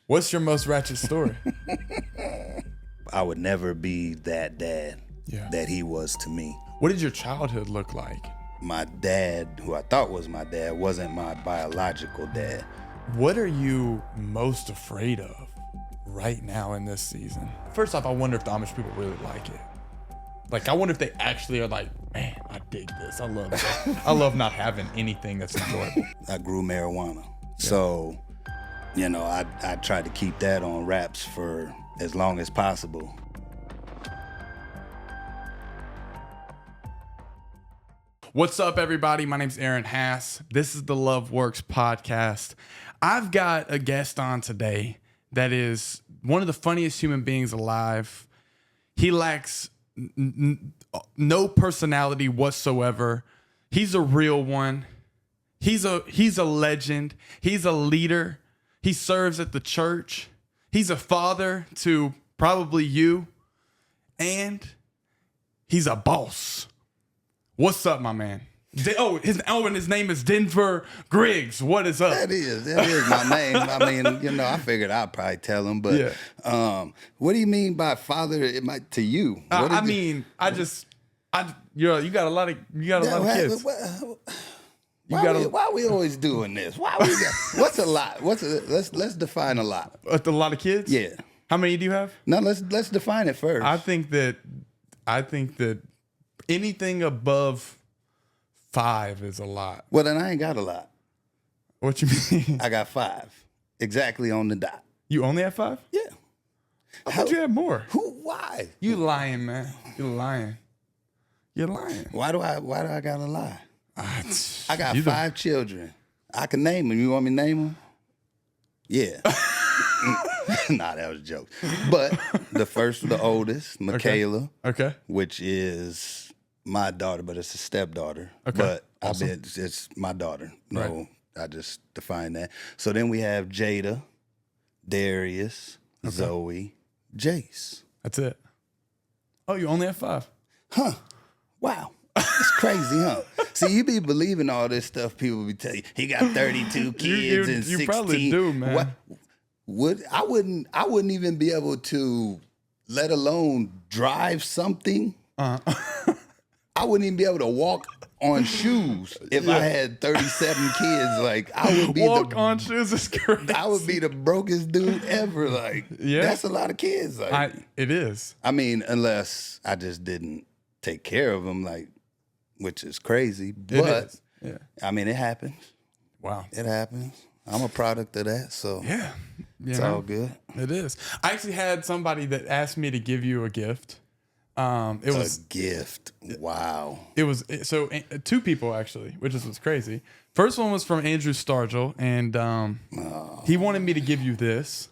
What's your most ratchet story? I would never be that dad that he was to me. What did your childhood look like? My dad, who I thought was my dad, wasn't my biological dad. What are you most afraid of right now in this season? First off, I wonder if the Amish people really like it. Like, I wonder if they actually are like, man, I dig this. I love this. I love not having anything that's enjoyable. I grew marijuana. So, you know, I tried to keep that on wraps for as long as possible. What's up, everybody? My name's Aaron Hass. This is the Love Works podcast. I've got a guest on today that is one of the funniest human beings alive. He lacks no personality whatsoever. He's a real one. He's a legend. He's a leader. He serves at the church. He's a father to probably you. And he's a boss. What's up, my man? His name is Denver Griggs. What is up? That is my name. I mean, you know, I figured I'd probably tell him, but what do you mean by father? It might to you. You got a lot of kids. Why are we always doing this? What's a lot? Let's define a lot. A lot of kids? Yeah. How many do you have? No, let's define it first. I think that anything above 5 is a lot. Well, then I ain't got a lot. What you mean? I got 5, exactly on the dot. You only have 5? Yeah. I thought you had more. Why? You lying, man. You're lying. Why do I gotta lie? I got You 5 children. I can name them. You want me to name them? Yeah. Nah, that was a joke. But the oldest, Michaela. Okay. Which is my daughter, but it's a stepdaughter. Okay. But Awesome. it's my daughter. No, Right. I just defined that. So then we have Jada, Darius, Zoe, Jace. That's it. Oh, you only have 5? Huh. Wow. It's crazy, huh? See, you be believing all this stuff people be telling you. He got 32 kids and 16. You probably do, man. I wouldn't even be able to, let alone drive something. I wouldn't even be able to walk on shoes if I had 37 kids. Like, I would be on shoes is crazy. I would be the brokest dude ever. Like, that's a lot of kids. Like, it is. I mean, unless I just didn't take care of them, like, which is crazy. But I mean, it happens. Wow, it happens. I'm a product of that, so it's all good. It is. I actually had somebody that asked me to give you a gift. It was a gift. Wow. It was 2 people actually, which is what's crazy. First one was from Andrew Stargell, and he wanted me to give you this.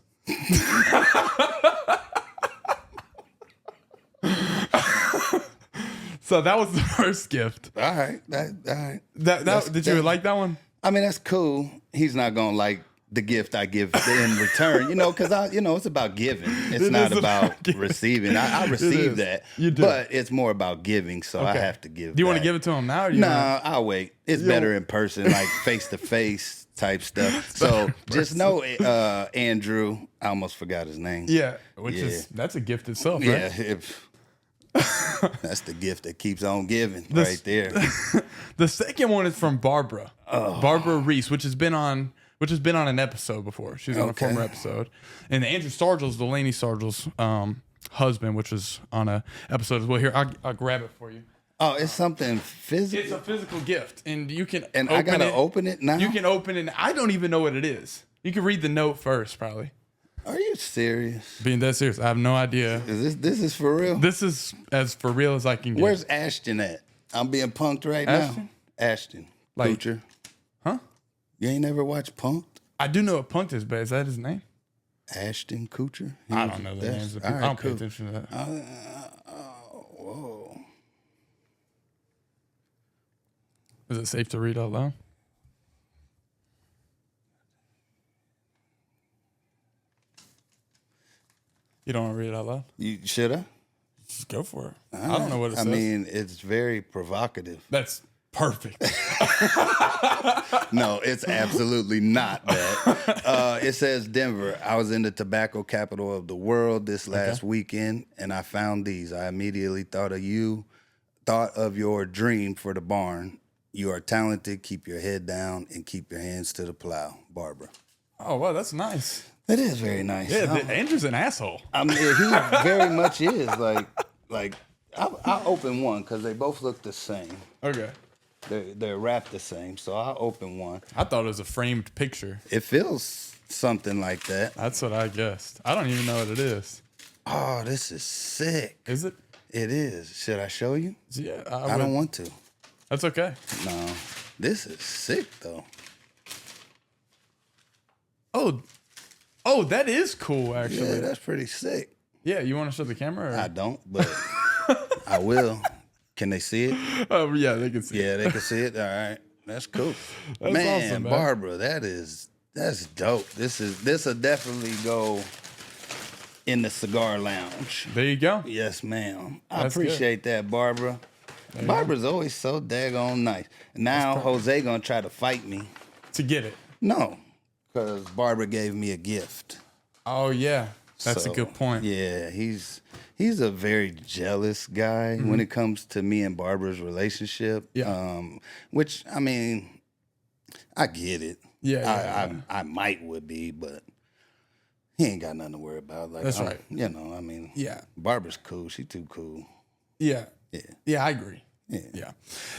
So that was the first gift. All right. Did you like that one? I mean, that's cool. He's not gonna like the gift I give in return, because it's about giving. It's not about receiving. I receive that, but it's more about giving. So I have to give. Do you want to give it to him now? Or Nah, I'll wait. It's better in person, like face to face type stuff. So just know, Andrew. I almost forgot his name. Yeah, that's a gift itself. Right? Yeah. That's the gift that keeps on giving right there. The second one is from Barbara. Barbara Reese, which has been on an episode before. She's on a former episode. And Andrew Stargell's, Delaney Stargell's husband, which was on a episode as well. Here, I'll grab it for you. Oh, it's something physical? It's a physical gift. And you can I got to open it now? You can open it. I don't even know what it is. You can read the note first, probably. Are you serious? Being that serious, I have no idea. This is for real? This is as for real as I can get. Where's Ashton at? I'm being punked right now. Ashton. Like, Kutcher. Huh? You ain't never watched Punked? I do know what Punked is, but is that his name? Ashton Kutcher? I don't know the names of people. I don't pay attention to that. Whoa. Is it safe to read out loud? You don't want to read it out loud? Should I? Just go for it. I don't know what it says. I mean, it's very provocative. That's perfect. No, it's absolutely not that. It says Denver. I was in the tobacco capital of the world this last weekend, and I found these. I immediately thought of you, thought of your dream for the barn. You are talented. Keep your head down and keep your hands to the plow. Barbara. Oh, wow, that's nice. It is very nice. Yeah, Andrew's an asshole. I mean, he very much is. Like I'll open one because they both look the same. Okay. They're wrapped the same, so I'll open one. I thought it was a framed picture. It feels something like that. That's what I guessed. I don't even know what it is. Oh, this is sick. Is it? It is. Should I show you? Yeah. I don't want to. That's okay. No. This is sick, though. Oh, that is cool, actually. Yeah, that's pretty sick. Yeah, you want to show the camera? Or? I don't, but I will. Can they see it? Oh, yeah, they can see it. Yeah, they can see it. All right. That's cool. That's man, awesome, man. Barbara, that's dope. This'll definitely go in the cigar lounge. There you go. Yes, ma'am. I That's appreciate that, Barbara. Barbara's always so daggone nice. Now Jose gonna try to fight me. To get it. No, because Barbara gave me a gift. Oh, yeah. That's So, a good point. Yeah, he's a very jealous guy when it comes to me and Barbara's relationship. Yeah. Which I mean, I get it. Yeah. I might would be, but he ain't got nothing to worry about. Like That's right. You know, I mean, Yeah. Barbara's cool. She too cool. Yeah. Yeah. Yeah, I agree. Yeah.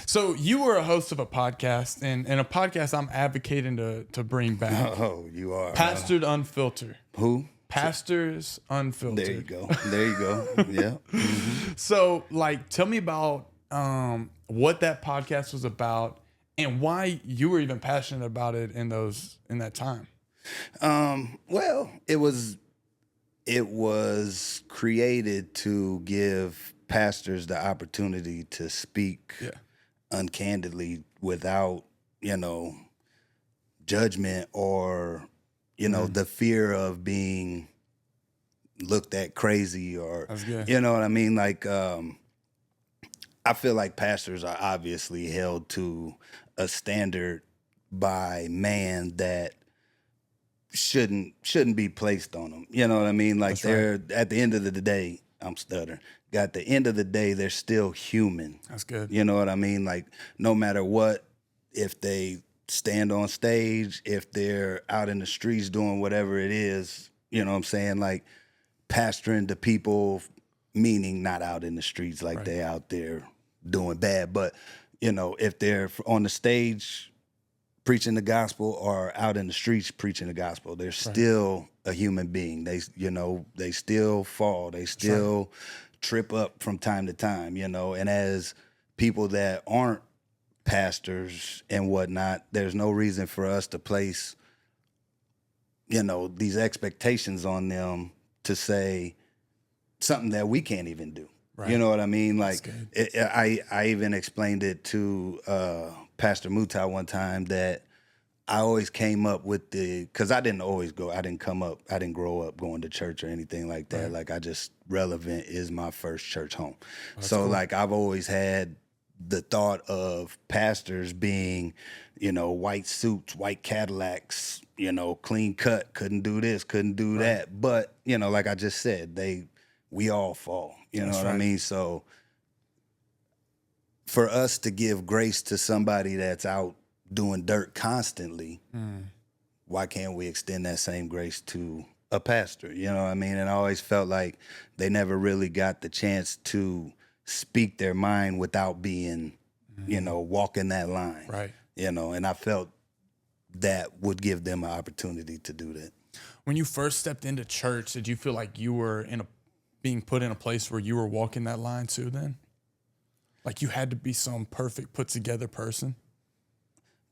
So you were a host of a podcast, and a podcast I'm advocating to bring back. Oh, you are. Pastored Unfiltered. Who? Pastors Unfiltered. There you go. There you go. Yeah. So, like, tell me about what that podcast was about and why you were even passionate about it in that time. Well, it was created to give pastors the opportunity to speak uncandidly without, judgment or, the fear of being looked at crazy or, you know what I mean? Like, I feel like pastors are obviously held to a standard by man that shouldn't be placed on them. You know what I mean? Like they're at the end of the day, I'm stuttering. At the end of the day, they're still human. That's good. You know what I mean? Like no matter what, if they stand on stage, if they're out in the streets doing whatever it is, you know what I'm saying? Like pastoring the people, meaning not out in the streets like they out there doing bad, but if they're on the stage preaching the gospel or out in the streets preaching the gospel, they're still a human being. They still fall. They still trip up from time to time, and as people that aren't pastors and whatnot, there's no reason for us to place, these expectations on them to say something that we can't even do. Right. You know what I mean? Like I even explained it to Pastor Mutai one time that I always came up with because I didn't grow up going to church or anything like that. Right. Like I just, Relevant is my first church home. That's so cool. Like I've always had the thought of pastors being, white suits, white Cadillacs, clean cut, couldn't do this, couldn't do that. But, like I just said, we all fall, you know what I mean? So for us to give grace to somebody that's out doing dirt constantly, why can't we extend that same grace to a pastor? You know what I mean? And I always felt like they never really got the chance to speak their mind without being, walking that line. Right. And I felt that would give them an opportunity to do that. When you first stepped into church, did you feel like you were being put in a place where you were walking that line too then? Like you had to be some perfect put together person?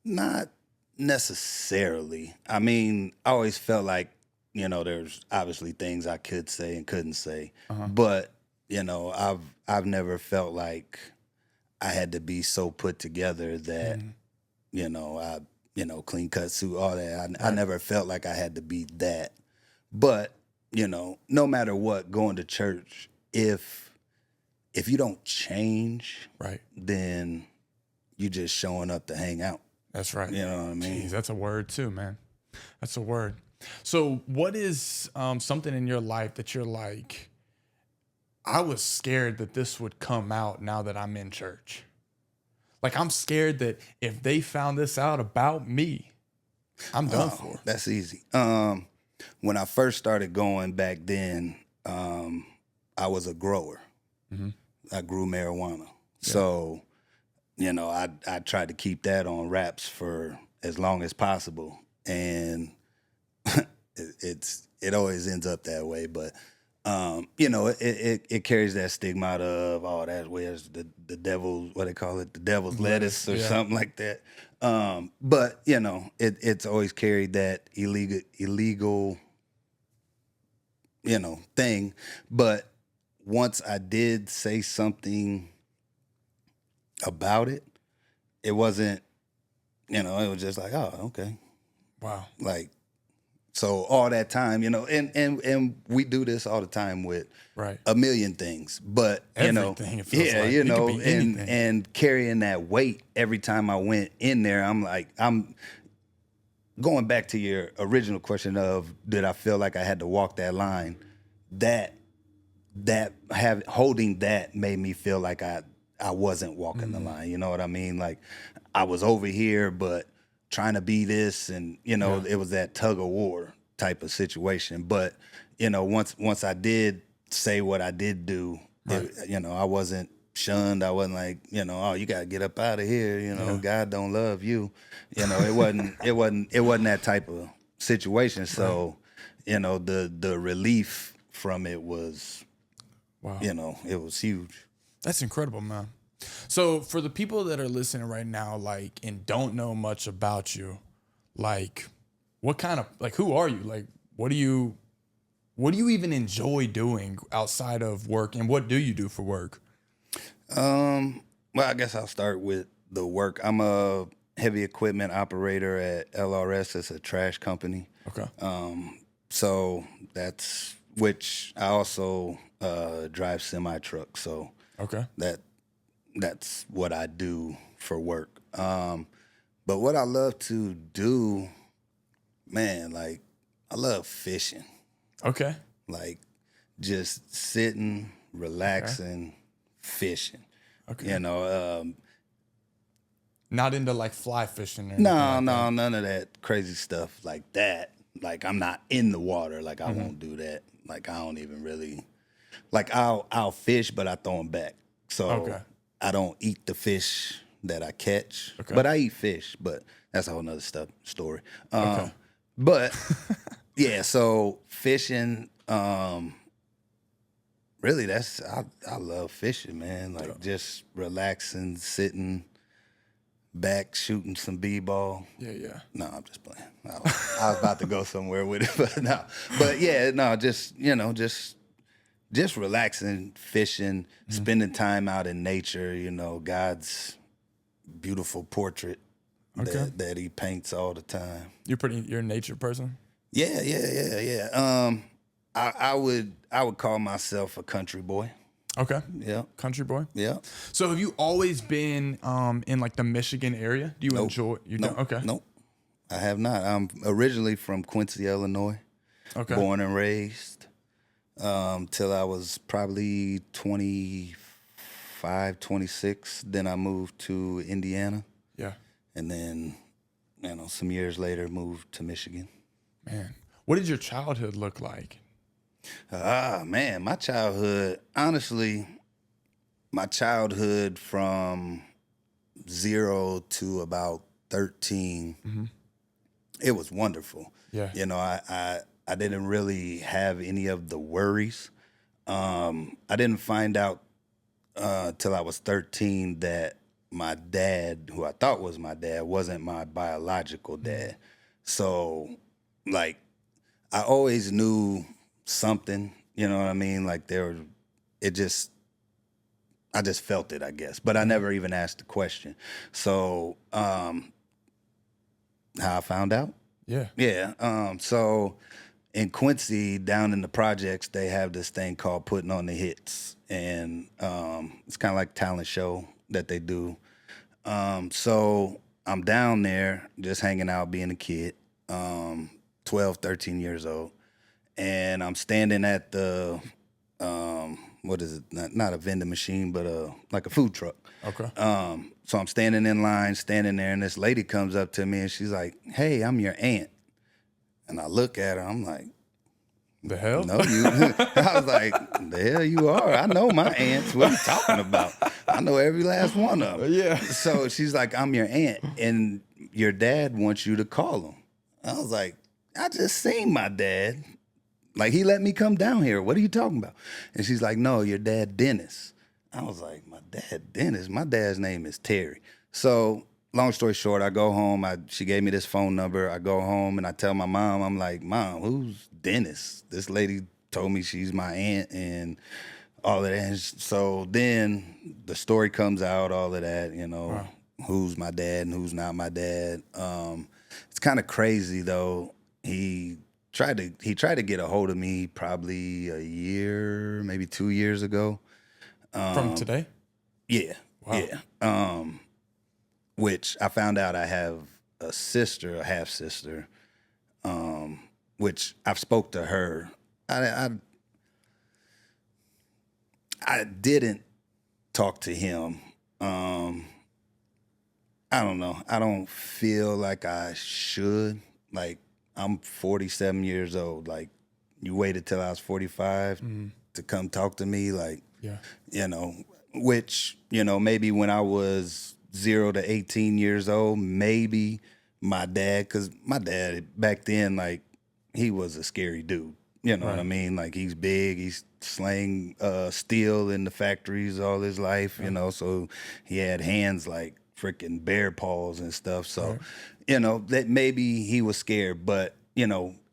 Not necessarily. I mean, I always felt like, there's obviously things I could say and couldn't say, but I've never felt like I had to be so put together that, clean cut suit, all that. I never felt like I had to be that. But, no matter what, going to church, if you don't change, then you just showing up to hang out. That's right. You know what I mean? Jeez, that's a word too, man. That's a word. So what is something in your life that you're like, I was scared that this would come out now that I'm in church? Like, I'm scared that if they found this out about me, I'm done for. That's easy. When I first started going back then, I was a grower. I grew marijuana. So, you know, I tried to keep that on wraps for as long as possible. And it always ends up that way. But, you know, it carries that stigma of, oh, that's where's the devil's, what they call it, the devil's lettuce or something like that. But, you know, it's always carried that illegal, you know, thing. But once I did say something about it, it wasn't, you know, it was just like, oh, okay. Wow. Like, so all that time, you know, and we do this all the time with a million things, but Everything, it feels like. you It know, could be anything. and carrying that weight every time I went in there, I'm going back to your original question of, did I feel like I had to walk that line? Holding that made me feel like I wasn't walking the line. You know what I mean? Like, I was over here, but trying to be this, and you know, it was that tug of war type of situation. But you know, once I did say what I did do, you know, I wasn't shunned. I wasn't like, you know, oh, you gotta get up out of here. You know, God don't love you. You know, it wasn't that type of situation. So, you know, the relief from it was, you know, it was huge. That's incredible, man. So for the people that are listening right now, like, and don't know much about you, like, what kind of, like, who are you? Like, what do you even enjoy doing outside of work, and what do you do for work? Well, I guess I'll start with the work. I'm a heavy equipment operator at LRS. It's a trash company. Okay. So which I also drive semi truck. So Okay. that's what I do for work. But what I love to do, man, like, I love fishing. Okay. Like, just sitting, relaxing, fishing. Okay. You know, Not into like fly fishing or no, anything like that. none of that crazy stuff like that. Like, I'm not in the water. Like, I won't do that. Like, I don't even really, like, I'll fish, but I throw them back. So I don't eat the fish that I catch, but I eat fish. But that's a whole nother story. But yeah, so fishing. Really, I love fishing, man. Like, just relaxing, sitting back, shooting some b-ball. Yeah. No, I'm just playing. I was about to go somewhere with it, but no. But yeah, no, just, you know, just relaxing, fishing, spending time out in nature, you know, God's beautiful portrait that he paints all the time. You're a nature person? Yeah. I would call myself a country boy. Okay. Yeah. Country boy? Yeah. So have you always been in like the Michigan area? Do you enjoy don't? Okay. Nope. I have not. I'm originally from Quincy, Illinois. Okay. Born and raised. Till I was probably 25, 26. Then I moved to Indiana. Yeah. And then, you know, some years later moved to Michigan. Man. What did your childhood look like? Man, my childhood, honestly, from 0 to about 13, it was wonderful. Yeah. You know, I didn't really have any of the worries. I didn't find out till I was 13 that my dad, who I thought was my dad, wasn't my biological dad. So, like, I always knew something, you know what I mean? Like, I just felt it, I guess, but I never even asked the question. So, how I found out? Yeah. Yeah. So in Quincy, down in the projects, they have this thing called Putting on the Hits. And it's kind of like a talent show that they do. So I'm down there just hanging out, being a kid, 12, 13 years old. And I'm standing at the, what is it? Not a vending machine, but like a food truck. Okay. So I'm standing in line, standing there, and this lady comes up to me and she's like, "Hey, I'm your aunt." And I look at her, I'm like, The hell? "No, you." I was like, "The hell you are? I know my aunts. What are you talking about? I know every last one of them." Yeah. So she's like, "I'm your aunt, and your dad wants you to call him." I was like, "I just seen my dad. Like, he let me come down here. What are you talking about?" And she's like, "No, your dad, Dennis." I was like, "My dad, Dennis? My dad's name is Terry." So long story short, I go home. She gave me this phone number. I go home and I tell my mom, I'm like, "Mom, who's Dennis?" This lady told me she's my aunt and all of that. And so then the story comes out, all of that, Wow. who's my dad and who's not my dad. It's kind of crazy though. He tried to get a hold of me probably a year, maybe 2 years ago. From today? Yeah, Wow. yeah. Which I found out I have a sister, a half sister, which I've spoke to her. I didn't talk to him. I don't know. I don't feel like I should. Like, I'm 47 years old. Like, you waited till I was 45 to come talk to me. Like, Yeah. Which, maybe when I was 0 to 18 years old, maybe my dad, because my dad back then, like, he was a scary dude. You know what I Right. mean? Like, he's big, he's slaying steel in the factories all his life, so he had hands like freaking bear paws and stuff. So, that maybe he was scared, but,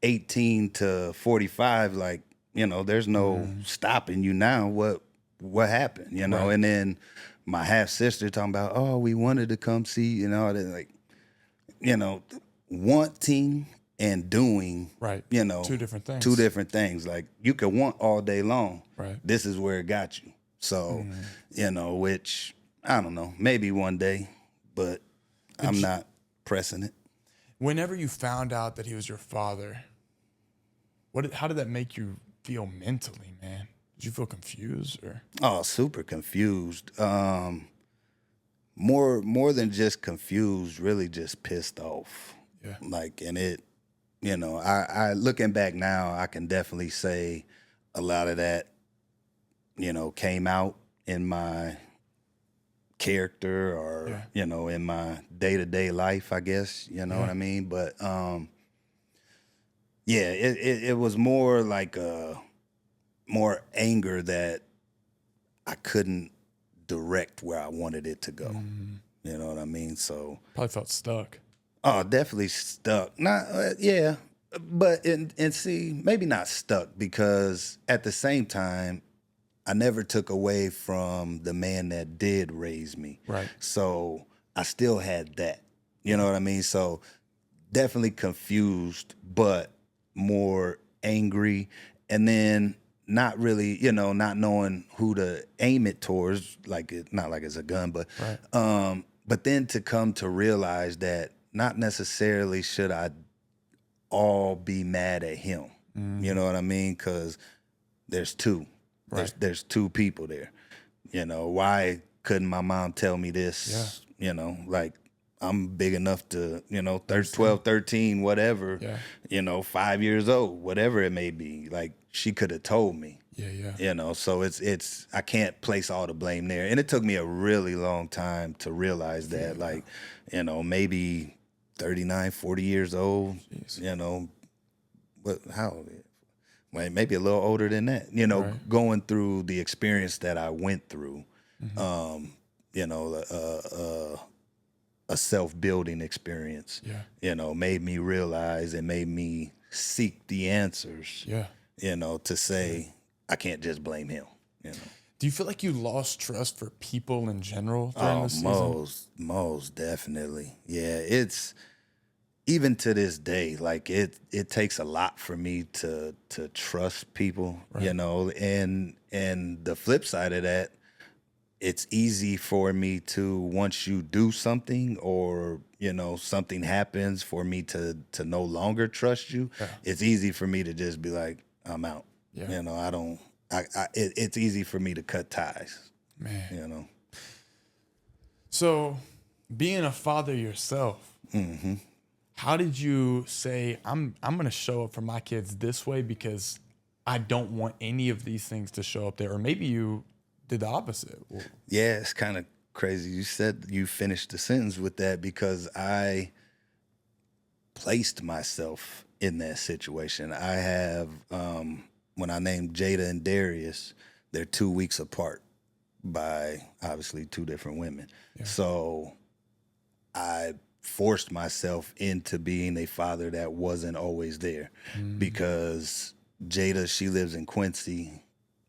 18 to 45, like, there's no stopping you now. What happened, Right. And then my half sister talking about, "Oh, we wanted to come see," like, wanting and doing, Right. Two different things. two different things. Like, you could want all day long. Right. This is where it got you. So, which I don't know, maybe one day, but I'm not pressing it. Whenever you found out that he was your father, how did that make you feel mentally, man? Did you feel confused or? Oh, super confused. More than just confused, really just pissed off. Yeah. Like, and it, I looking back now, I can definitely say a lot of that, came out in my character or, in my day-to-day life, I guess, what I mean? But it was more like more anger that I couldn't direct where I wanted it to go. You know what I mean? So Probably felt stuck. oh, definitely stuck. Not yeah, but and see, maybe not stuck because at the same time, I never took away from the man that did raise me. Right. So I still had that. You know what I mean? So definitely confused, but more angry, and then not really, not knowing who to aim it towards. Like, not like it's a gun, but Right. but then to come to realize that not necessarily should I all be mad at him. You know what I mean? Because there's two. Right. There's two people there. Why couldn't my mom tell me this? Like, I'm big enough to, 12, 13, whatever, Yeah. 5 years old, whatever it may be. Like, she could have told me. Yeah. So it's I can't place all the blame there. And it took me a really long time to realize that, like, maybe 39, 40 years old, Jeez. but how, well, maybe a little older than that, Right. going through the experience that I went through, Mm-hmm. you know, a self-building experience, made me realize and made me seek the answers, Yeah. to say, I can't just blame him. Do you feel like you lost trust for people in general during Oh, the season? most definitely. Yeah, it's even to this day, like it takes a lot for me to trust people, Right. and the flip side of that, it's easy for me to, once you do something or, something happens, for me to no longer trust you. Yeah. It's easy for me to just be like, I'm out. Yeah. I don't, it's easy for me to cut ties, Man. So being a father yourself, how did you say, I'm going to show up for my kids this way because I don't want any of these things to show up there? Or maybe you did the opposite. Yeah, it's kind of crazy. You said you finished the sentence with that because I placed myself in that situation. I have, when I named Jada and Darius, they're 2 weeks apart by obviously two different women. Yeah. So I forced myself into being a father that wasn't always there because Jada, she lives in Quincy.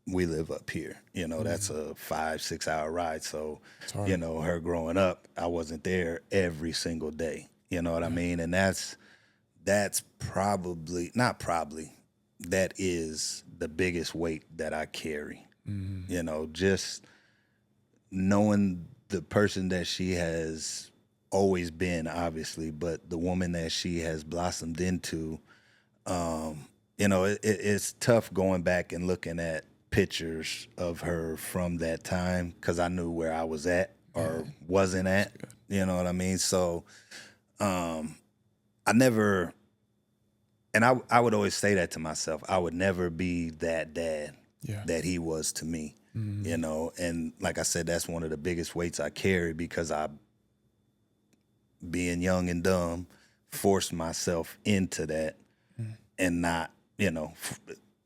We live up here. That's a 5-6 hour ride. So, her growing up, I wasn't there every single day. You know what I mean? And that's probably, not probably, that is the biggest weight that I carry. Just knowing the person that she has always been, obviously, but the woman that she has blossomed into, it's tough going back and looking at pictures of her from that time because I knew where I was at or wasn't at. You know what I mean? So I never, and I would always say that to myself, I would never be that dad that he was to me. And like I said, that's one of the biggest weights I carry because I, being young and dumb, forced myself into that and not,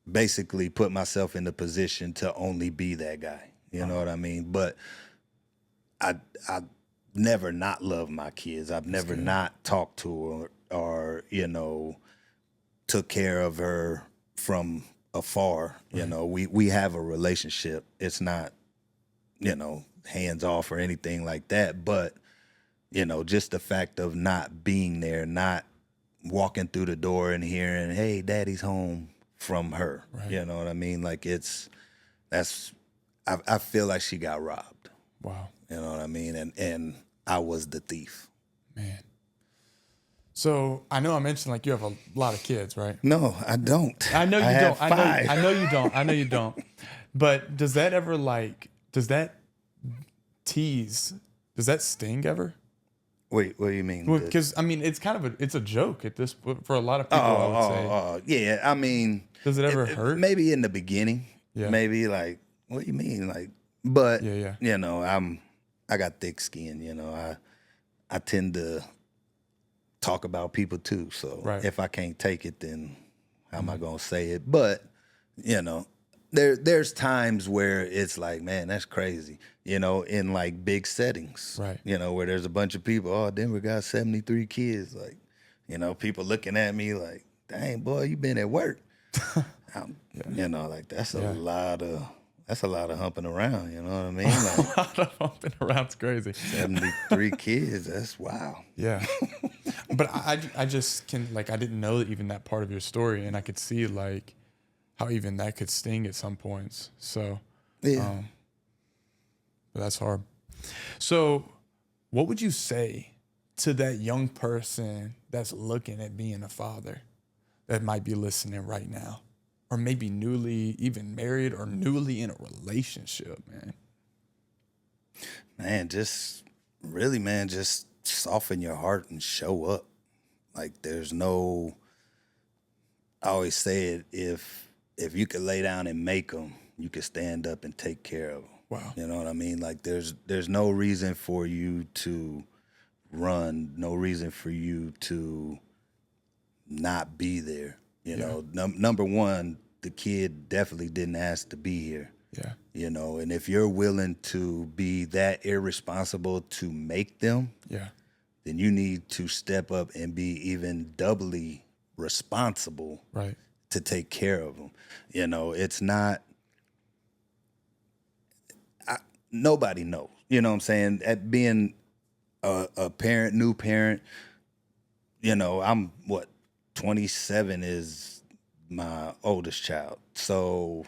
basically put myself in the position to only be that guy. You know what I mean? But I never not loved my kids. I've never not talked to her or, took care of her from afar. Right. We have a relationship. It's not, hands off or anything like that. But, just the fact of not being there, not walking through the door and hearing, hey, daddy's home from her. Right. You know what I mean? Like I feel like she got robbed. Wow. You know what I mean? And I was the thief. Man. So I know I mentioned like you have a lot of kids, right? No, I don't. I know you don't. Five. I know you don't. I know you don't. But does that ever does that sting ever? Wait, what do you mean? Because I mean, it's kind of it's a joke at this for a lot of people. I would say. Yeah. I mean, does it ever hurt? Maybe in the beginning. Yeah. Maybe like, what do you mean? Like, but yeah. I got thick skin. I tend to talk about people too. So if I can't take it, then how am I gonna say it? But there's times where it's like, man, that's crazy. In like big settings, right? Where there's a bunch of people. Oh, Denver got 73 kids. Like, people looking at me like, dang, boy, you been at work. Like that's a lot of humping around. You know what I mean? Like, a lot of humping around's crazy. 73 kids. That's wow. Yeah. But I just can I didn't know even that part of your story, and I could see like how even that could sting at some points. So yeah. But that's hard. So what would you say to that young person that's looking at being a father that might be listening right now? Or maybe newly even married or newly in a relationship, man? Man, just really, man, just soften your heart and show up. Like I always say it, if you could lay down and make them, you could stand up and take care of them. Wow. You know what I mean? Like there's no reason for you to run, no reason for you to not be there. Number one, the kid definitely didn't ask to be here. Yeah. And if you're willing to be that irresponsible to make them, then you need to step up and be even doubly responsible, right, to take care of them. It's not, nobody knows. You know what I'm saying? At being a parent, new parent, I'm 27 is my oldest child. So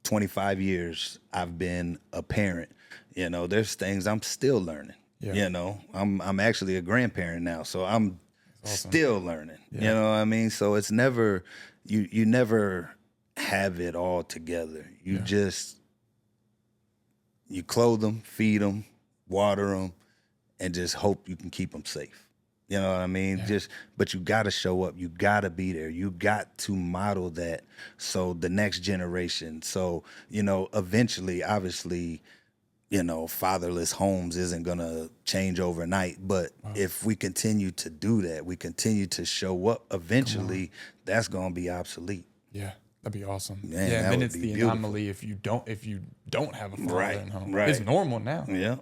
25 years I've been a parent, there's things I'm still learning. Yeah. I'm actually a grandparent now, so I'm awesome. still learning. Yeah. You know what I mean? So it's never you never have it all together. You just you clothe them, feed them, water them, and just hope you can keep them safe. You know what I mean? Yeah. But you got to show up. You got to be there. You got to model that. So the next generation. So, eventually, obviously, fatherless homes isn't going to change overnight. But if we continue to do that, we continue to show up, eventually that's going to be obsolete. Yeah. That'd be awesome. Man, yeah. that And then would it's be the beautiful. anomaly if you don't have a father Right, in home. right. It's normal now. Yeah.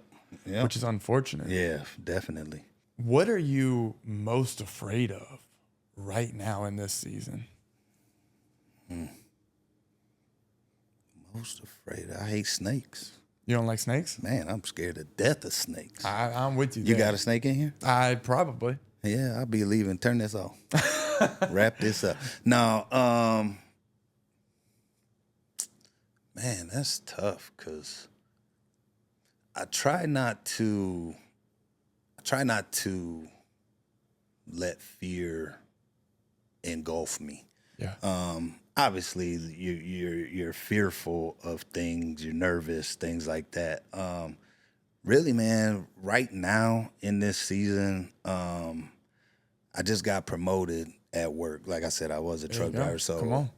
Yeah. Which is unfortunate. Yeah, definitely. What are you most afraid of right now in this season? Most afraid. I hate snakes. You don't like snakes? Man, I'm scared to death of snakes. I'm with you. You there. got a snake in here? I probably. Yeah, I'll be leaving. Turn this off. Wrap this up. No, man, that's tough because I try not to let fear engulf me. Yeah. Obviously you're fearful of things, you're nervous, things like that. Really, man, right now in this season, I just got promoted at work. Like I said, I was a truck driver, so Come on.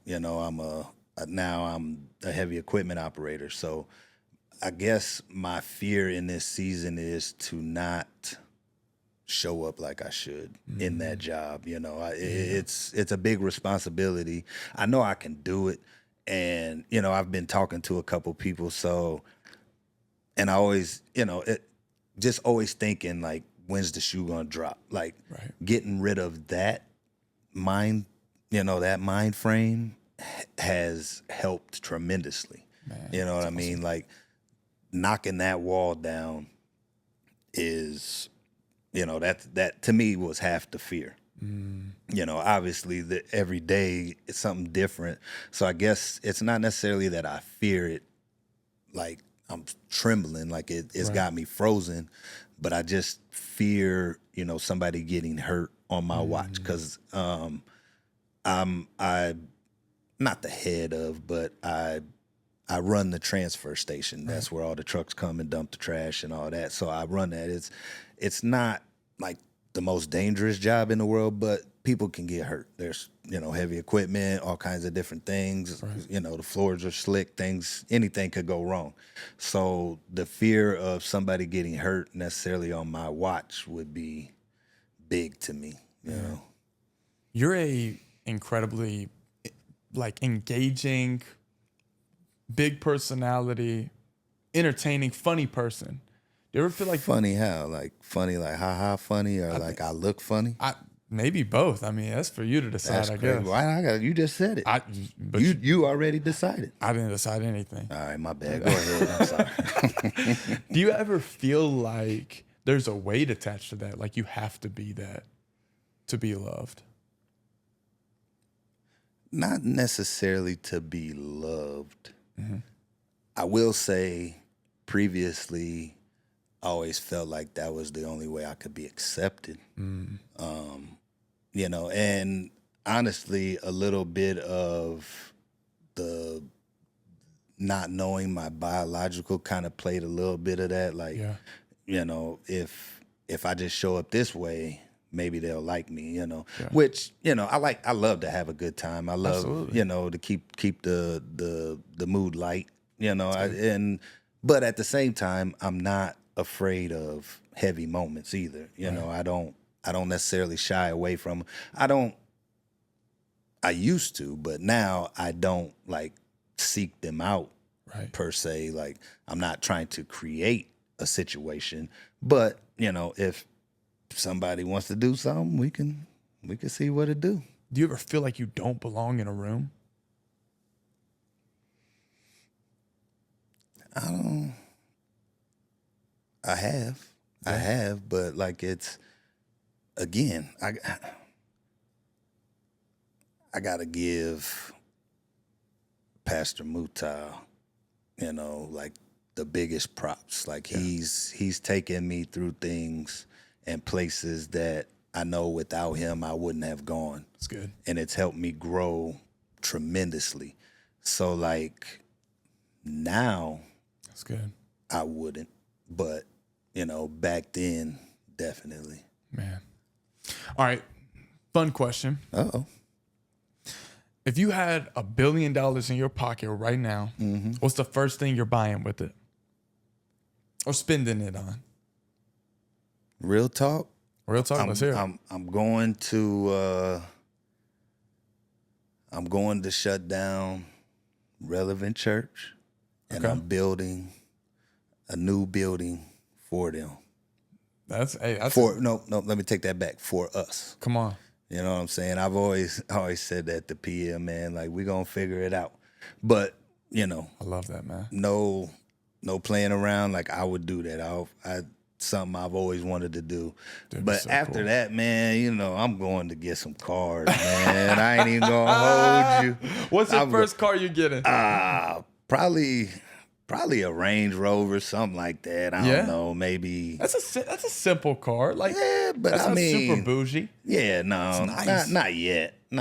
I'm a heavy equipment operator. So I guess my fear in this season is to not show up like I should in that job. It's a big responsibility. I know I can do it, and I've been talking to a couple people. So, and I always, just always thinking like, when's the shoe gonna drop? Like getting rid of that mind, that mind frame has helped tremendously. Man, you know what I awesome. mean? Like knocking that wall down is, that to me was half the fear. Obviously every day it's something different. So I guess it's not necessarily that I fear it, like I'm trembling, like it's got me frozen, but I just fear, somebody getting hurt on my watch because I'm not the head of, but I run the transfer station. That's where all the trucks come and dump the trash and all that. So I run that. It's not like the most dangerous job in the world, but people can get hurt. There's, heavy equipment, all kinds of different things. The floors are slick, anything could go wrong. So the fear of somebody getting hurt necessarily on my watch would be big to me, You're a incredibly engaging, big personality, entertaining, funny person. Do you ever feel like funny how? Like funny, like ha funny, or I look funny? Maybe both. I mean, that's for you to decide, That's I crazy. guess. Why you just said it. But you already decided. I didn't decide anything. All right, my bad. Go ahead. I'm sorry. Do you ever feel like there's a weight attached to that? Like you have to be that to be loved? Not necessarily to be loved. I will say previously, I always felt like that was the only way I could be accepted. And honestly, a little bit of the not knowing my biological kind of played a little bit of that. Like, if I just show up this way, maybe they'll like me, which, I love to have a good time. I love, Absolutely. to keep the mood light, but at the same time, I'm not afraid of heavy moments either. I don't necessarily shy away from, I used to, but now I don't seek them out per se. Like I'm not trying to create a situation, but if somebody wants to do something, we can see what it do. Do you ever feel like you don't belong in a room? I have, but it's, again, I gotta give Pastor Muta like the biggest props. Like he's taken me through things and places that I know without him I wouldn't have gone. That's good. And it's helped me grow tremendously. So like now That's good. I wouldn't, but back then definitely. Man. All right. Fun question. Uh-oh. If you had $1 billion in your pocket right now, what's the first thing you're buying with it? Or spending it on? Real talk? Real talk, let's hear it. I'm going to shut down Relevant Church, and I'm building a new building for them. That's no, let me take that back. For us. Come on. You know what I'm saying? I've always said that to PM, man. Like, we're gonna figure it out. But, I love that, man. No playing around. Like, I would do that. Something I've always wanted to do. But so after that, man, I'm going to get some cars, man. I ain't even gonna hold you. What's the first car you're getting? Probably a Range Rover, something like that. I don't know, maybe. That's a simple car. Like, yeah, but that's not super bougie. Yeah, no, nice. not yet. And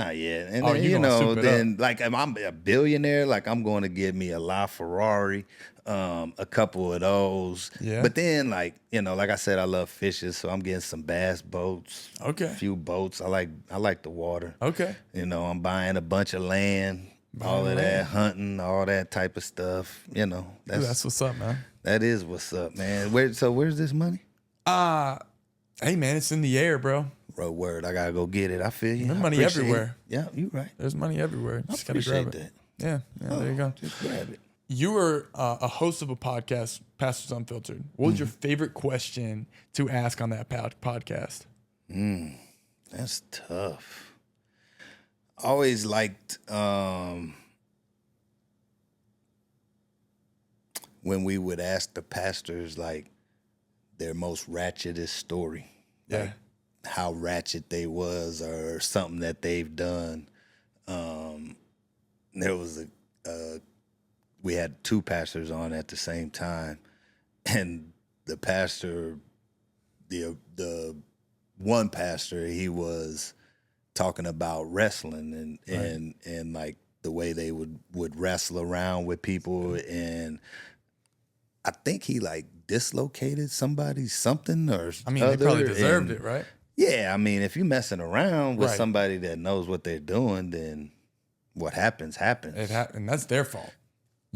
then, then like if I'm a billionaire, like I'm going to get me a LaFerrari, a couple of those. Yeah. But then like I said, I love fishes, so I'm getting some bass boats. Okay. A few boats. I like the water. Okay. I'm buying a bunch of land. All of that hunting, all that type of stuff, That's what's up, man. That is what's up, man. Where's this money? Hey, man, it's in the air, bro. Bro, word, I gotta go get it. I feel you. There's money everywhere. Yeah, you right. There's money everywhere. Just gotta grab it. That. Yeah, there you go. Just grab it. You were a host of a podcast, Pastors Unfiltered. What was your favorite question to ask on that podcast? That's tough. Always liked when we would ask the pastors like their most ratchetest story. Yeah. Like how ratchet they was or something that they've done. There was we had two pastors on at the same time, and the pastor, the one pastor, he was talking about wrestling and like the way they would wrestle around with people, and I think he like dislocated something or they probably deserved it, right? Yeah, I mean, if you messing around with somebody that knows what they're doing, then what happens. And that's their fault.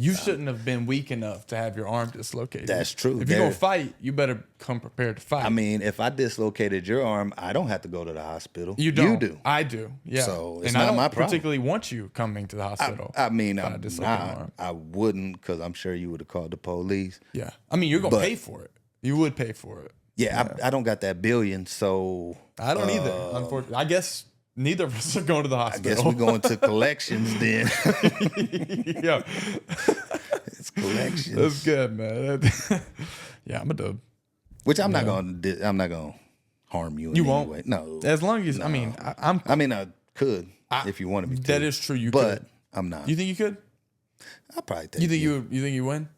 You shouldn't have been weak enough to have your arm dislocated. That's true. If you're going to fight, you better come prepared to fight. I mean, if I dislocated your arm, I don't have to go to the hospital. You don't. You do. I do. Yeah. So it's not my problem. I don't particularly want you coming to the hospital. I mean, I wouldn't, because I'm sure you would have called the police. Yeah. I mean, you're going to pay for it. You would pay for it. Yeah. I don't got that billion, so. I don't either, unfortunately. I guess neither of us are going to the hospital. I guess we're going to collections then. Yeah. It's collections. That's good, man. Yeah, I'm a dub. Which I'm not going to harm you in any way. No. As long as, I mean, I could if you wanted me to. That is true, you but could. I'm not. You think you could? I'll probably take you. You think you win?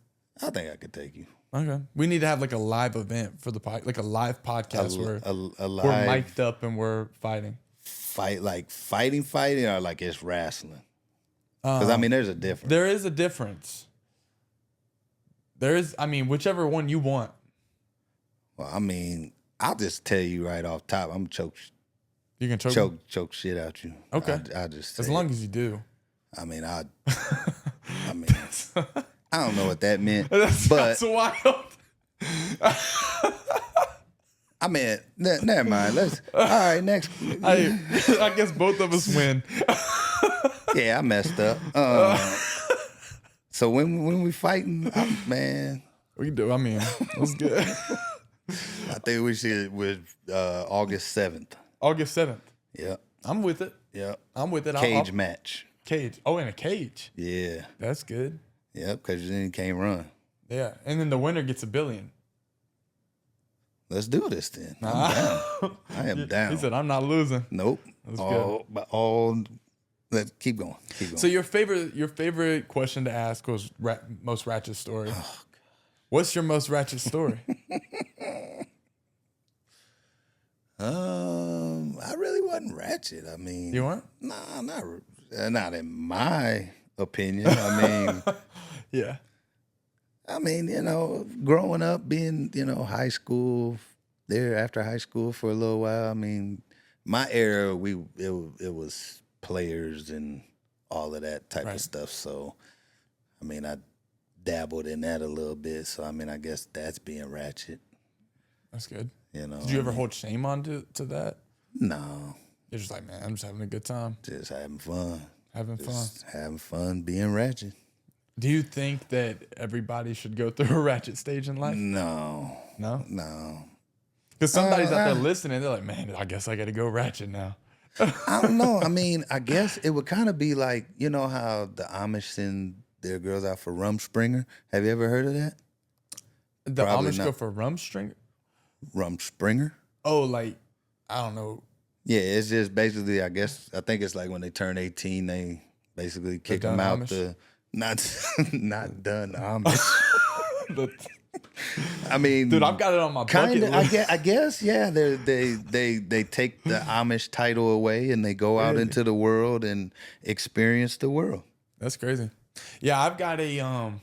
I think I could take you. Okay. We need to have like a live event for like a live podcast where we're mic'd up and we're fighting. Fighting, or like it's wrestling? Because I mean, there's a difference. There is a difference. There is, I mean, whichever one you want. Well, I mean, I'll just tell you right off top, I'm choke. You can choke shit out you. Okay. I just as long as you do. I mean, I don't know what that meant, that's wild. I mean, never mind. All right, next. I guess both of us win. Yeah, I messed up. So when we fighting, man, we can do. I mean, that's good. I think we should with August 7th. August 7th. Yeah, I'm with it. Yeah, I'm with it. Cage match. Cage. Oh, in a cage. Yeah, that's good. Yeah, because then you can't run. Yeah, and then the winner gets $1 billion. Let's do this then. I'm down. I am down. He said, "I'm not losing." Nope. That's good. But all Let's keep going. Keep going. So your favorite question to ask was most ratchet story. Oh, what's your most ratchet story? I really wasn't ratchet. I mean, You weren't? Nah, not in my opinion. I mean, Yeah. I mean, growing up, being, high school, there after high school for a little while. I mean, my era, it was players and all of that type of stuff. So, I mean, I dabbled in that a little bit. So, I mean, I guess that's being ratchet. That's good. Did you ever hold shame on to that? No. You're just like, man, I'm just having a good time. Just having fun. Having fun, being ratchet. Do you think that everybody should go through a ratchet stage in life? No. No? No. Because somebody's out there listening, they're like, man, I guess I got to go ratchet now. I don't know. I mean, I guess it would kind of be like, how the Amish send their girls out for Rumspringa? Have you ever heard of that? The Probably Amish not. Go for Rumspringa? Rumspringa? Oh, like, I don't know. Yeah, it's just basically, I think it's like when they turn 18, they basically kick them out Amish? Not done Amish. I mean, dude, I've got it on my bucket list. I guess, yeah. They take the Amish title away and they go out into the world and experience the world. That's crazy. Yeah, I've got it on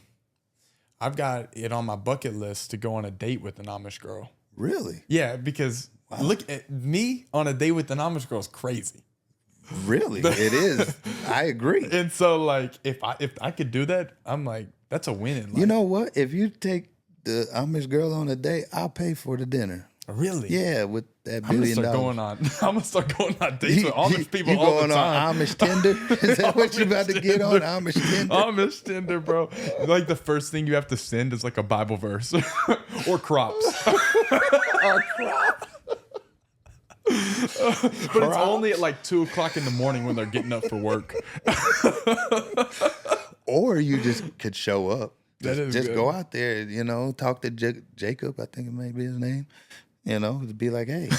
my bucket list to go on a date with an Amish girl. Really? Yeah, because look at me on a date with an Amish girl is crazy. Really, it is. I agree. And so, like, if I could do that, I'm like, that's a win in life. You know what? If you take the Amish girl on a date, I'll pay for the dinner. Really? Yeah, with that $1 billion. I'm gonna start going on dates with Amish people you all the time. On Amish Tinder? Is that what you about to get on Amish Tinder? Amish Tinder, bro. Like the first thing you have to send is like a Bible verse or crops. Or crops. But it's only at like 2:00 in the morning when they're getting up for work. Or you just could show up. Just good. Go out there, talk to Jacob, I think it may be his name. Be like, hey,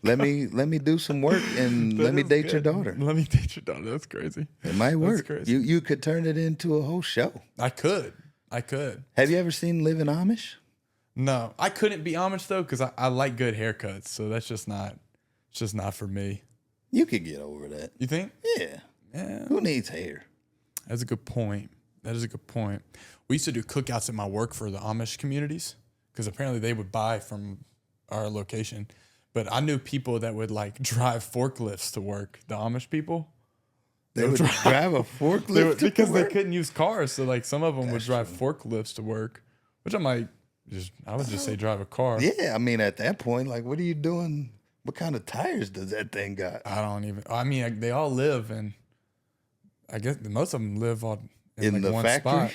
let me do some work and let me date your daughter. Let me date your daughter. That's crazy. It might work. Crazy. You could turn it into a whole show. I could. Have you ever seen Living Amish? No, I couldn't be Amish though because I like good haircuts. So that's just not. It's just not for me. You could get over that. You think? Yeah. Who needs hair? That's a good point. That is a good point. We used to do cookouts at my work for the Amish communities because apparently they would buy from our location. But I knew people that would like drive forklifts to work. The Amish people. They would drive a forklift because they couldn't use cars. So like some of them would drive forklifts to work, which I'm like, I would just say drive a car. Yeah, I mean at that point, like, what are you doing? What kind of tires does that thing got? I mean, they all live in, I guess most of them live in like one factory? spot.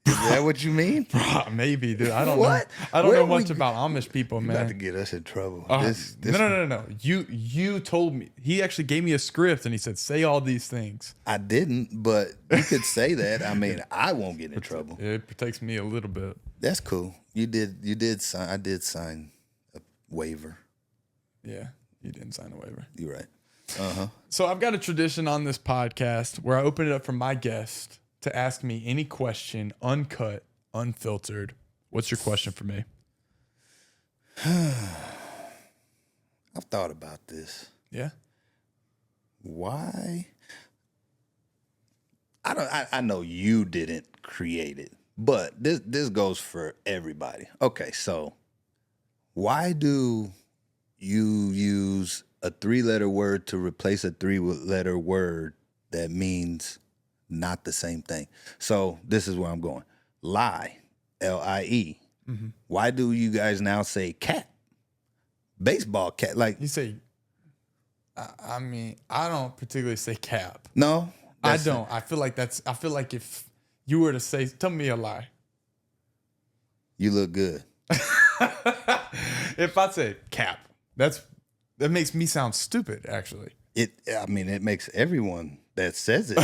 Is that what you mean? Maybe, dude. I don't know. I don't know much about Amish people, man. About to get us in trouble. No. You told me. He actually gave me a script and he said, say all these things. I didn't, but you could say that. I mean, I won't get in trouble. It protects me a little bit. That's cool. You did sign. I did sign a waiver. Yeah, you didn't sign a waiver. You're right. Uh-huh. So I've got a tradition on this podcast where I open it up for my guest to ask me any question, uncut, unfiltered. What's your question for me? I've thought about this. Yeah. Why? I know you didn't create it, but this goes for everybody. Okay, so why do you use a 3-letter word to replace a 3-letter word that means not the same thing? So this is where I'm going. Lie, L-I-E. Mm-hmm. Why do you guys now say cap? Baseball cap. Like you say, I mean, I don't particularly say cap. No? I don't. I feel like if you were to say, tell me a lie. You look good. If I say cap, that makes me sound stupid, actually. It makes everyone that says it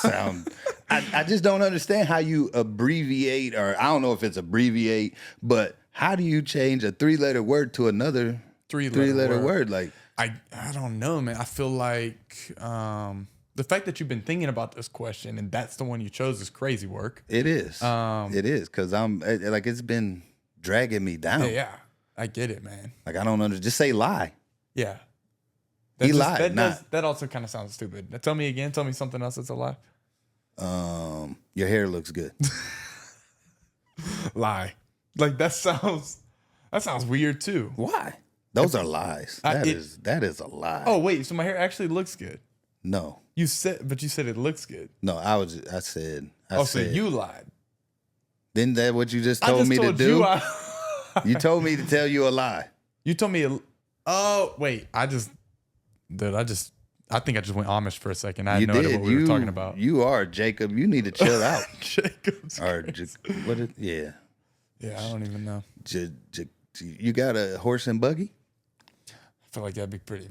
sound. I just don't understand how you abbreviate, or I don't know if it's abbreviate, but how do you change a 3-letter word to another 3-letter word? Like I don't know, man. I feel like the fact that you've been thinking about this question and that's the one you chose is crazy work. It is. It is because like it's been dragging me down. Yeah, I get it, man. Like I don't understand. Just say lie. Yeah. He lied. That also kind of sounds stupid. Now, tell me again. Tell me something else that's a lie. Your hair looks good. Lie. Like that sounds weird too. Why? Those are lies. That is a lie. Oh wait, so my hair actually looks good. No. You said it looks good. No, I said. So you lied. Isn't that what you just told me to do? You told me to tell you a lie. You told me. Oh wait, I think I just went Amish for a second. I had no idea what we were talking about. You are Jacob. You need to chill out. Jacob's yeah. Yeah, I don't even know. You got a horse and buggy? I feel like that'd be pretty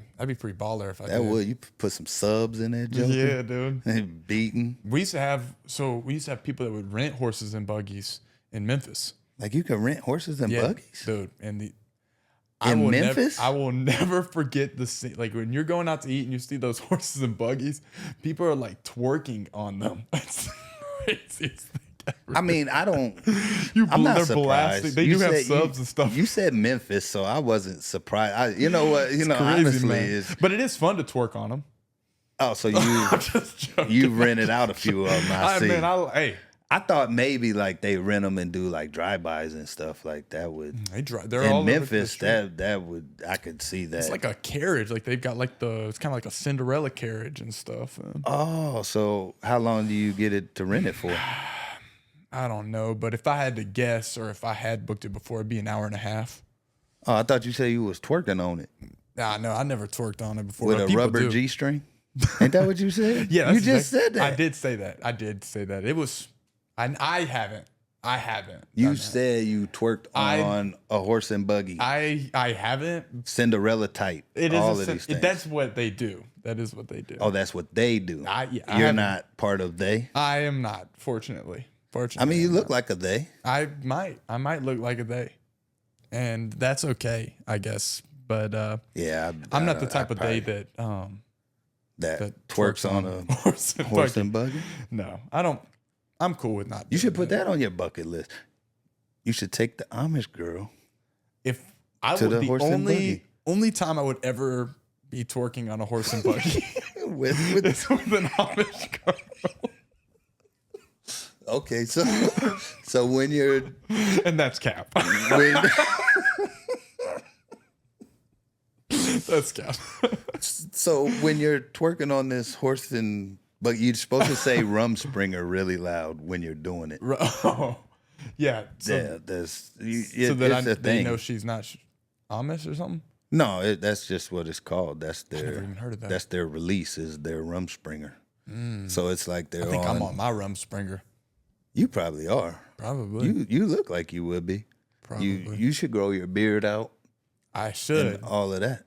baller if I that did. would. You put some subs in there, Joker? Yeah, dude. And beating. We used to have people that would rent horses and buggies in Memphis. Like you can rent horses and buggies? Dude. And Memphis? I will never forget the scene. Like when you're going out to eat and you see those horses and buggies, people are like twerking on them. It's the craziest thing ever. I mean, I don't. I'm not surprised. Blasting. They do have subs and stuff. You said Memphis, so I wasn't surprised. You know what? Crazy, honestly, but it is fun to twerk on them. Oh, so I'm just joking. you rented out a few of them. I see. Man, I thought maybe like they rent them and do like drive-bys and stuff like that. They're in all Memphis. I could see that. It's like a carriage. Like they've got it's kind of like a Cinderella carriage and stuff. Oh, so how long do you get it to rent it for? I don't know, but if I had to guess, or if I had booked it before, it'd be an hour and a half. Oh, I thought you said you was twerking on it. Nah, no, I never twerked on it before. With a rubber G-string? Ain't that what you said? Yeah, you just said that. I did say that. It was. I haven't. You said you twerked on a horse and buggy. I haven't. Cinderella type. It is all of these things. That's what they do. That is what they do. Oh, that's what they do. You're not part of they. I am not. Fortunately. I mean, you look like a they. I might look like a they, and that's okay, I guess. But yeah, I'm not the type of they that twerks on a horse and buggy. No, I don't. I'm cool with not. You should put that on your bucket list. You should take the Amish girl. If I would, the only time I would ever be twerking on a horse and buggy with an Amish girl. Okay, so when you're and that's cap. That's cap. So when you're twerking on this horse and but you're supposed to say Rumspringer really loud when you're doing it. Oh, yeah. So, they know she's not Amish or something. No, that's just what it's called. That's I never even heard of that. That's their release is their Rumspringer. So it's like I think I'm on my Rumspringer. You probably are. Probably. You look like you would be. Probably. You should grow your beard out. I should. And all of that.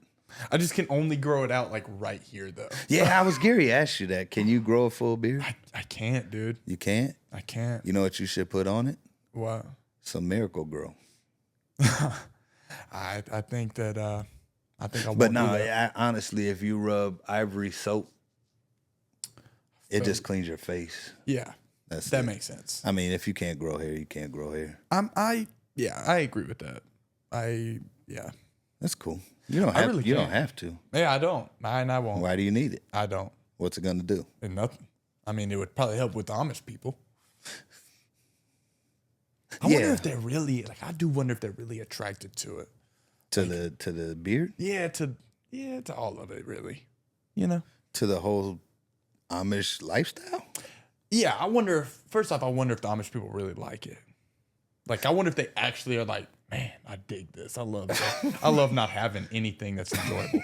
I just can only grow it out like right here though. Yeah, I was Gary asked you that. Can you grow a full beard? I can't, dude. You can't? I can't. You know what you should put on it? What? Some Miracle Grow. I think that I think I. But no, honestly, if you rub Ivory soap, it just cleans your face. Yeah, that makes sense. I mean, if you can't grow hair, you can't grow hair. I agree with that. That's cool. You don't have. You don't have to. Yeah, I don't. And I won't. Why do you need it? I don't. What's it gonna do? Nothing. I mean, it would probably help with the Amish people. I wonder if they're really I do wonder if they're really attracted to it. To the beard? Yeah, to all of it, really. You know? To the whole Amish lifestyle? Yeah, I wonder first off, I wonder if the Amish people really like it. Like, I wonder if they actually are like, man, I dig this. I love it. I love not having anything that's enjoyable.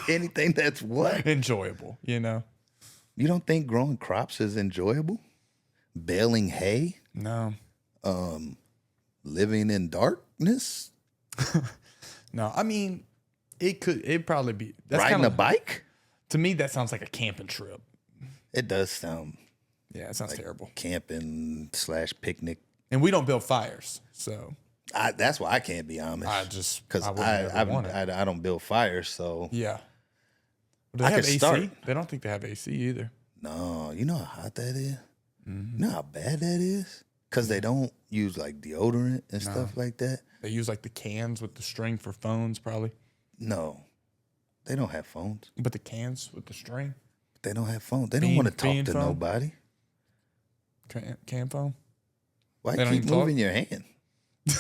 Anything that's what? Enjoyable, you know? You don't think growing crops is enjoyable? Baling hay? No. Living in darkness? No, I mean, it'd probably be. Riding a bike? To me, that sounds like a camping trip. It does sound. Yeah, it sounds terrible. Camping / picnic. And we don't build fires, so. That's why I can't be Amish. Because I don't build fires, so yeah. Do they I have could AC? start. They don't think they have AC either. No, you know how hot that is? Mm-hmm. You know how bad that is? Because they don't use like deodorant and stuff like that. They use like the cans with the string for phones, probably. No, they don't have phones. But the cans with the string, They don't have phones. They don't want to talk bean to phone? nobody. can phone. Why They don't keep even moving your hand?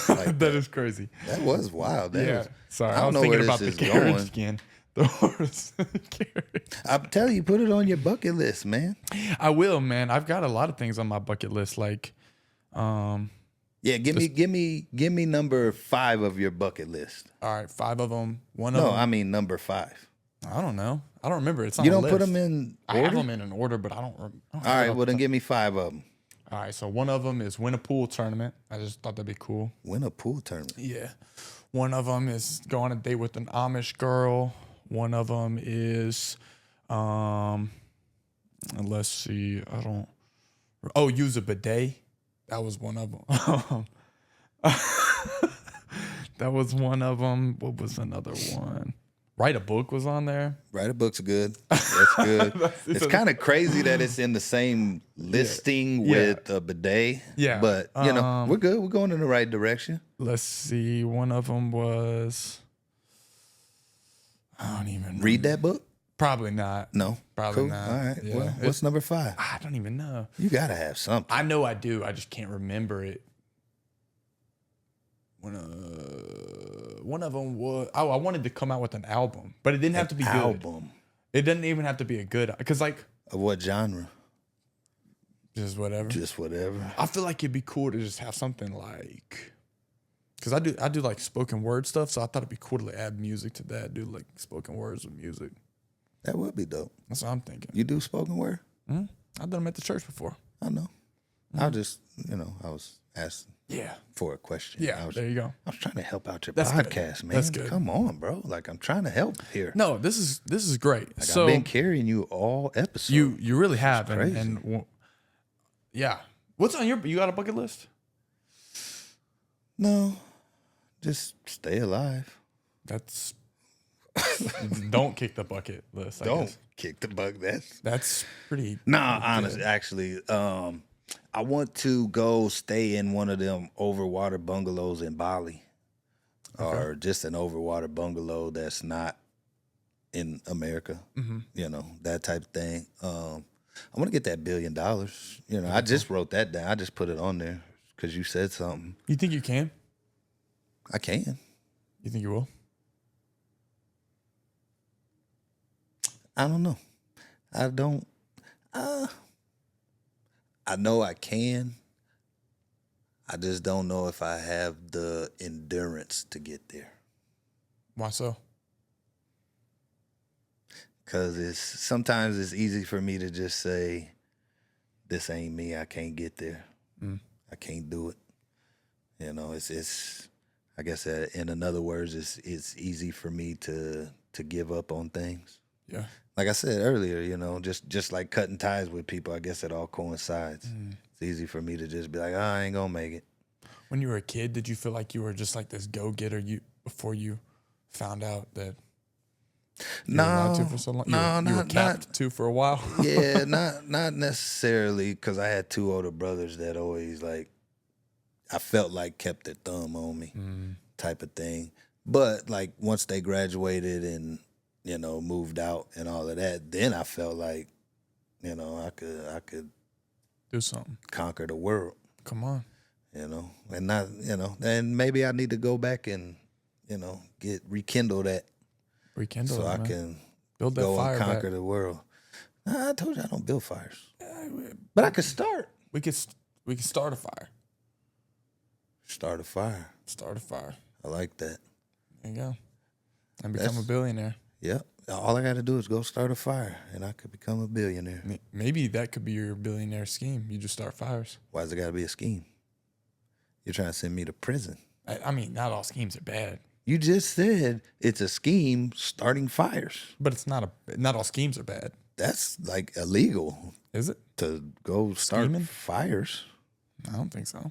Like that is crazy. That was wild. That was, Sorry, I I was don't know thinking where about this the is carriage going. again. The horse carriage. I'm telling you, put it on your bucket list, man. I will, man. I've got a lot of things on my bucket list, like, Yeah, give me number 5 of your bucket list. all right, 5 of them. One of No, them. I mean number 5. I don't know. I don't remember. It's on You a don't put list. them in I have order? them in an order, but I don't. All right, well then give me 5 of them. All right, so one of them is win a pool tournament. I just thought that'd be cool. Win a pool tournament. Yeah. One of them is go on a date with an Amish girl. One of them is, let's see, use a bidet. That was one of them. That was one of them. What was another one? Write a book was on there. Write a book's good. That's good. It's kind of crazy that it's in the same listing with a bidet. Yeah. But, you know, we're good. We're going in the right direction. Let's see. One of them was, I don't even Read that book? Probably not. No. Probably Cool. not. All right. Yeah. Well, what's number 5? I don't even know. You got to have something. I know I do. I just can't remember it. One of them was, I wanted to come out with an album, but it didn't have to be good. Album. It doesn't even have to be a good, because like, Of what genre? just whatever. Just whatever. I feel like it'd be cool to just have something like, because I do like spoken word stuff, so I thought it'd be cool to add music to that. Do like spoken words with music. That would be dope. That's what I'm thinking. You do spoken word? I've done them at the church before. I know. I just, I was asking Yeah. for a question. Yeah. There you go. I was trying to help out your That's good. podcast, man. That's good. Come on, bro. Like I'm trying to help here. No, this is great. Like, So I've been carrying you all episode. you really have, crazy. and yeah. What's on you got a bucket list? No, just stay alive. That's don't kick the bucket list. I guess. kick the bug. That's pretty. Nah, honestly, actually, I want to go stay in one of them overwater bungalows in Bali, or just an overwater bungalow that's not in America. That type of thing. I want to get that $1 billion. I just wrote that down. I just put it on there because you said something. You think you can? I can. You think you will? I don't know. I don't. I know I can. I just don't know if I have the endurance to get there. Why so? Because sometimes it's easy for me to just say, this ain't me. I can't get there. I can't do it. It's I guess in other words, it's easy for me to give up on things. Yeah. Like I said earlier, just like cutting ties with people, I guess it all coincides. It's easy for me to just be like, I ain't gonna make it. When you were a kid, did you feel like you were just like this go-getter before you found out that you were allowed to for so long? You were capped to for a while? Yeah, not necessarily, because I had 2 older brothers that always I felt like kept their thumb on me type of thing. But like once they graduated and moved out and all of that, then I felt like, I could Do something. conquer the world, Come on. and not, and maybe I need to go back and, rekindle that Rekindle so it, I man. can Build that go fire and conquer back. the world. I told you I don't build fires, but I could start. We could start a fire. Start a fire. Start a fire. I like that. There you go. And become a billionaire. Yep. All I got to do is go start a fire, and I could become a billionaire. Maybe that could be your billionaire scheme. You just start fires. Why's it got to be a scheme? You're trying to send me to prison. I mean, not all schemes are bad, You just said it's a scheme starting fires. but it's not all schemes are bad, That's like illegal is it? to go start Scheming? fires. I don't think so.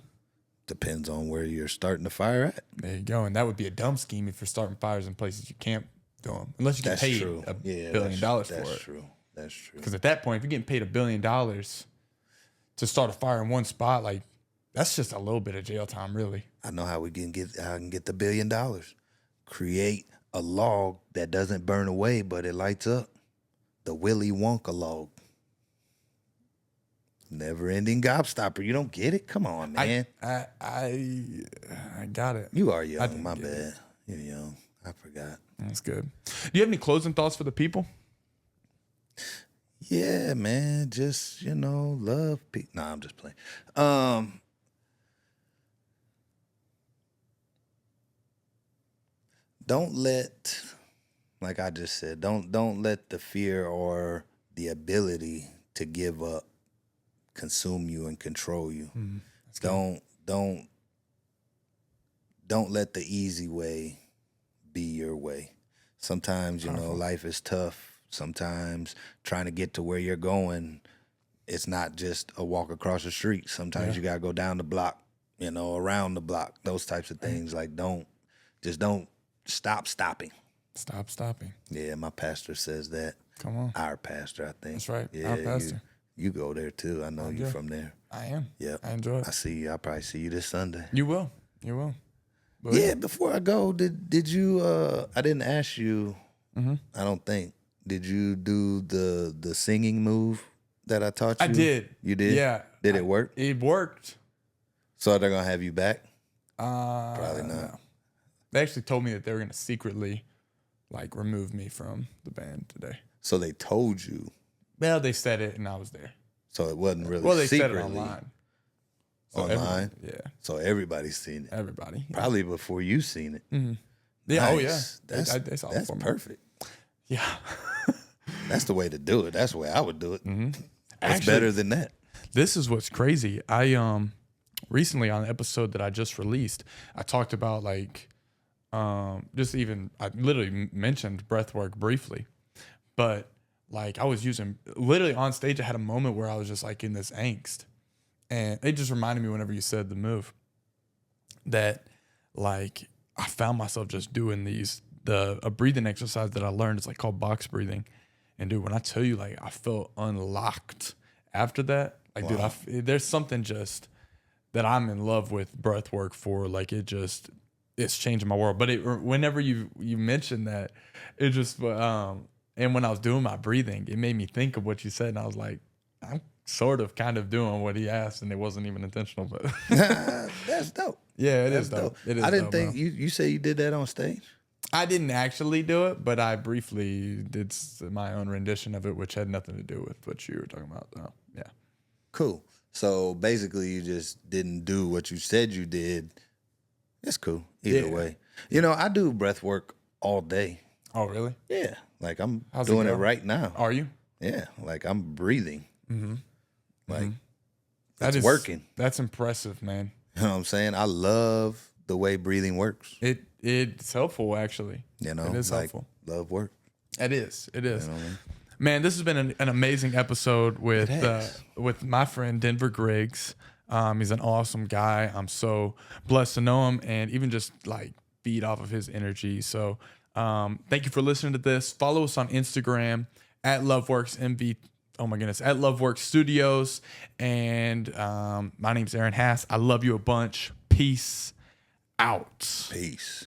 Depends on where you're starting the fire at. There you go. And that would be a dumb scheme if you're starting fires in places you can't do them unless you get That's paid true. $1 billion for it. That's true. That's true. Because at that point, if you're getting paid $1 billion to start a fire in one spot, like that's just a little bit of jail time, really. I know how I can get the $1 billion. Create a log that doesn't burn away, but it lights up. The Willy Wonka log. Never-ending gobstopper. You don't get it? Come on, man. I got it. You are young. My bad. You're young. I forgot. That's good. Do you have any closing thoughts for the people? Yeah, man. Just, love people. Nah, I'm just playing. Don't let, like I just said, don't let the fear or the ability to give up consume you and control you. Don't let the easy way be your way. Sometimes, life is tough. Sometimes trying to get to where you're going, it's not just a walk across the street. Sometimes you gotta go down the block, around the block, those types of things. Like don't stop stopping. Stop stopping. Yeah, my pastor says that. Come on. Our pastor, I think. That's right. Yeah, Our pastor. You go there too. I know you're from there. I am. Yeah. I enjoy it. I see you. I'll probably see you this Sunday. You will. You will. But yeah, before I go, did you I didn't ask you, I don't think. Did you do the singing move that I taught you? I did. You did? Yeah. Did it work? It worked. So they're gonna have you back? Probably not. No. They actually told me that they were gonna secretly remove me from the band today. So they told you. Well, they said it and I was there. So it wasn't really Well, they secretly. said it online. So Online? Yeah. So everybody's seen it. Everybody. Yeah. Probably before you seen it. Mm-hmm. Yeah. Nice. Oh, yeah. They saw it That's for me. perfect. Yeah. That's the way to do it. That's the way I would do it. Mm-hmm. It's Actually, better than that. This is what's crazy. I recently on the episode that I just released, I talked about I literally mentioned breathwork briefly, but I was using literally on stage. I had a moment where I was just in this angst, and it just reminded me whenever you said the move that I found myself just doing a breathing exercise that I learned. It's called box breathing, and dude, when I tell you I felt unlocked after that, Wow. dude, there's something just that I'm in love with breath work for. It's changing my world. But whenever you mentioned that, it just and when I was doing my breathing, it made me think of what you said, and I was like, I'm sort of kind of doing what he asked, and it wasn't even intentional, but That's dope. yeah, it That's is dope. It is. I didn't dope, think bro. you say you did that on stage. I didn't actually do it, but I briefly did my own rendition of it, which had nothing to do with what you were talking about. So, yeah. Cool. So basically, you just didn't do what you said you did. It's cool. Either Yeah. way. I do breath work all day. Oh, really? Yeah. I'm How's it doing it go? right now. Are you? Yeah. I'm breathing. Mm-hmm. It's working. That's impressive, man. You know what I'm saying? I love the way breathing works. It's helpful, actually. It is helpful. Love work. It is. It is. You know what I mean? Man, this has been an amazing episode with has. with my friend Denver Griggs. He's an awesome guy. I'm so blessed to know him and even just feed off of his energy. So thank you for listening to this. Follow us on Instagram at LoveWorksMV. Oh my goodness, at LoveWorks Studios. And my name's Aaron Hass. I love you a bunch. Peace out. Peace.